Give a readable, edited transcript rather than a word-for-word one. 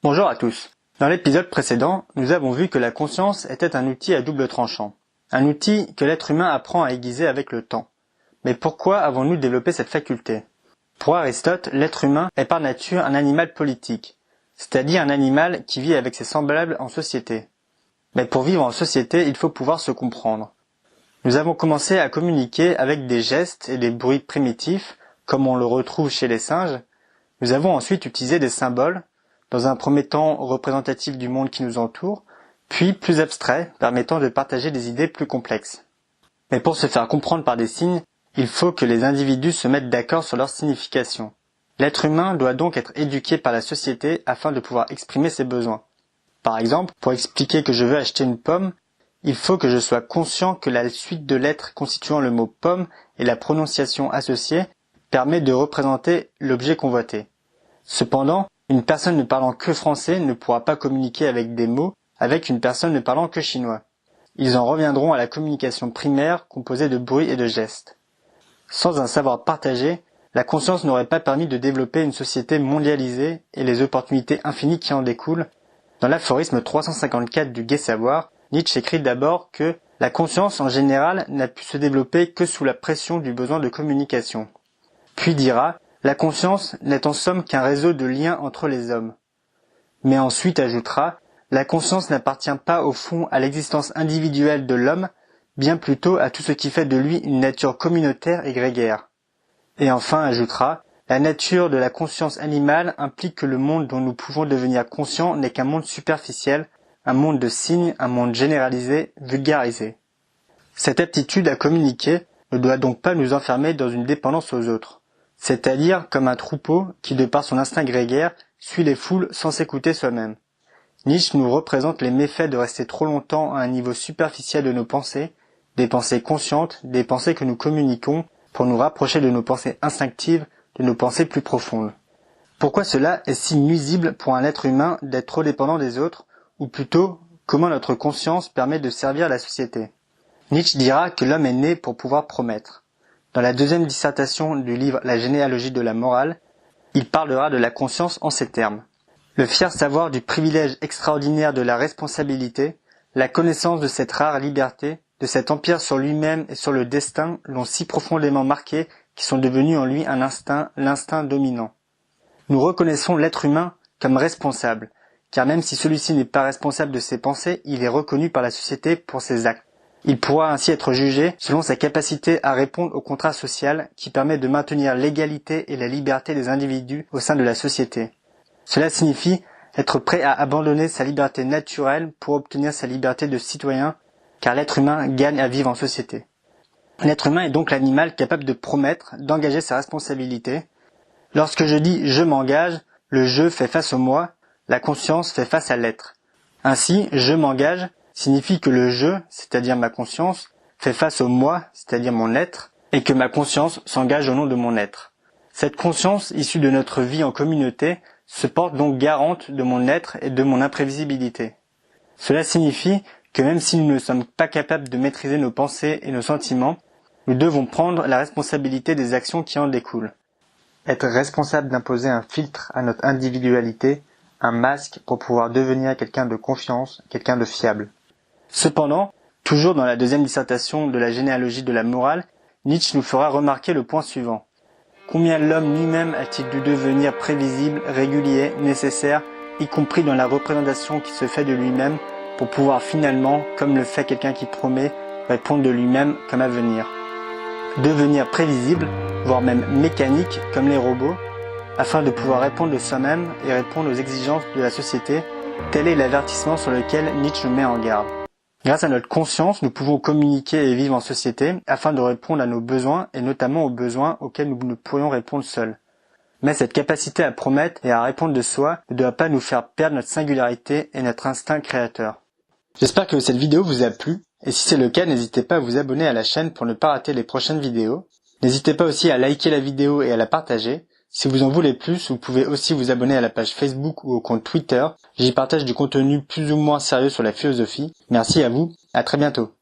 Bonjour à tous. Dans l'épisode précédent, nous avons vu que la conscience était un outil à double tranchant. Un outil que l'être humain apprend à aiguiser avec le temps. Mais pourquoi avons-nous développé cette faculté? Pour Aristote, l'être humain est par nature un animal politique, c'est-à-dire un animal qui vit avec ses semblables en société. Mais pour vivre en société, il faut pouvoir se comprendre. Nous avons commencé à communiquer avec des gestes et des bruits primitifs, comme on le retrouve chez les singes. Nous avons ensuite utilisé des symboles, dans un premier temps représentatif du monde qui nous entoure, puis plus abstrait, permettant de partager des idées plus complexes. Mais pour se faire comprendre par des signes, il faut que les individus se mettent d'accord sur leur signification. L'être humain doit donc être éduqué par la société afin de pouvoir exprimer ses besoins. Par exemple, pour expliquer que je veux acheter une pomme, il faut que je sois conscient que la suite de lettres constituant le mot pomme et la prononciation associée permet de représenter l'objet convoité. Cependant, une personne ne parlant que français ne pourra pas communiquer avec des mots avec une personne ne parlant que chinois. Ils en reviendront à la communication primaire composée de bruits et de gestes. Sans un savoir partagé, la conscience n'aurait pas permis de développer une société mondialisée et les opportunités infinies qui en découlent. Dans l'aphorisme 354 du Gai Savoir, Nietzsche écrit d'abord que la conscience en général n'a pu se développer que sous la pression du besoin de communication. Puis dira: la conscience n'est en somme qu'un réseau de liens entre les hommes. Mais ensuite ajoutera: la conscience n'appartient pas au fond à l'existence individuelle de l'homme, bien plutôt à tout ce qui fait de lui une nature communautaire et grégaire. Et enfin ajoutera: la nature de la conscience animale implique que le monde dont nous pouvons devenir conscients n'est qu'un monde superficiel, un monde de signes, un monde généralisé, vulgarisé. Cette aptitude à communiquer ne doit donc pas nous enfermer dans une dépendance aux autres. C'est-à-dire comme un troupeau qui, de par son instinct grégaire, suit les foules sans s'écouter soi-même. Nietzsche nous représente les méfaits de rester trop longtemps à un niveau superficiel de nos pensées, des pensées conscientes, des pensées que nous communiquons, pour nous rapprocher de nos pensées instinctives, de nos pensées plus profondes. Pourquoi cela est si nuisible pour un être humain d'être trop dépendant des autres, ou plutôt, comment notre conscience permet de servir la société? Nietzsche dira que l'homme est né pour pouvoir promettre. Dans la deuxième dissertation du livre La généalogie de la morale, il parlera de la conscience en ces termes. Le fier savoir du privilège extraordinaire de la responsabilité, la connaissance de cette rare liberté, de cet empire sur lui-même et sur le destin l'ont si profondément marqué qu'ils sont devenus en lui un instinct, l'instinct dominant. Nous reconnaissons l'être humain comme responsable, car même si celui-ci n'est pas responsable de ses pensées, il est reconnu par la société pour ses actes. Il pourra ainsi être jugé selon sa capacité à répondre au contrat social qui permet de maintenir l'égalité et la liberté des individus au sein de la société. Cela signifie être prêt à abandonner sa liberté naturelle pour obtenir sa liberté de citoyen, car l'être humain gagne à vivre en société. L'être humain est donc l'animal capable de promettre, d'engager sa responsabilité. Lorsque je dis « je m'engage », le « je » fait face au « moi », la conscience fait face à l'être. Ainsi, « je m'engage » signifie que le « je », c'est-à-dire ma conscience, fait face au « moi », c'est-à-dire mon être, et que ma conscience s'engage au nom de mon être. Cette conscience, issue de notre vie en communauté, se porte donc garante de mon être et de mon imprévisibilité. Cela signifie que même si nous ne sommes pas capables de maîtriser nos pensées et nos sentiments, nous devons prendre la responsabilité des actions qui en découlent. Être responsable d'imposer un filtre à notre individualité, un masque pour pouvoir devenir quelqu'un de confiance, quelqu'un de fiable. Cependant, toujours dans la deuxième dissertation de la généalogie de la morale, Nietzsche nous fera remarquer le point suivant. Combien l'homme lui-même a-t-il dû devenir prévisible, régulier, nécessaire, y compris dans la représentation qui se fait de lui-même, pour pouvoir finalement, comme le fait quelqu'un qui promet, répondre de lui-même comme à venir. Devenir prévisible, voire même mécanique comme les robots, afin de pouvoir répondre de soi-même et répondre aux exigences de la société, tel est l'avertissement sur lequel Nietzsche nous met en garde. Grâce à notre conscience, nous pouvons communiquer et vivre en société afin de répondre à nos besoins et notamment aux besoins auxquels nous ne pourrions répondre seuls. Mais cette capacité à promettre et à répondre de soi ne doit pas nous faire perdre notre singularité et notre instinct créateur. J'espère que cette vidéo vous a plu, et si c'est le cas, n'hésitez pas à vous abonner à la chaîne pour ne pas rater les prochaines vidéos. N'hésitez pas aussi à liker la vidéo et à la partager. Si vous en voulez plus, vous pouvez aussi vous abonner à la page Facebook ou au compte Twitter. J'y partage du contenu plus ou moins sérieux sur la philosophie. Merci à vous, à très bientôt.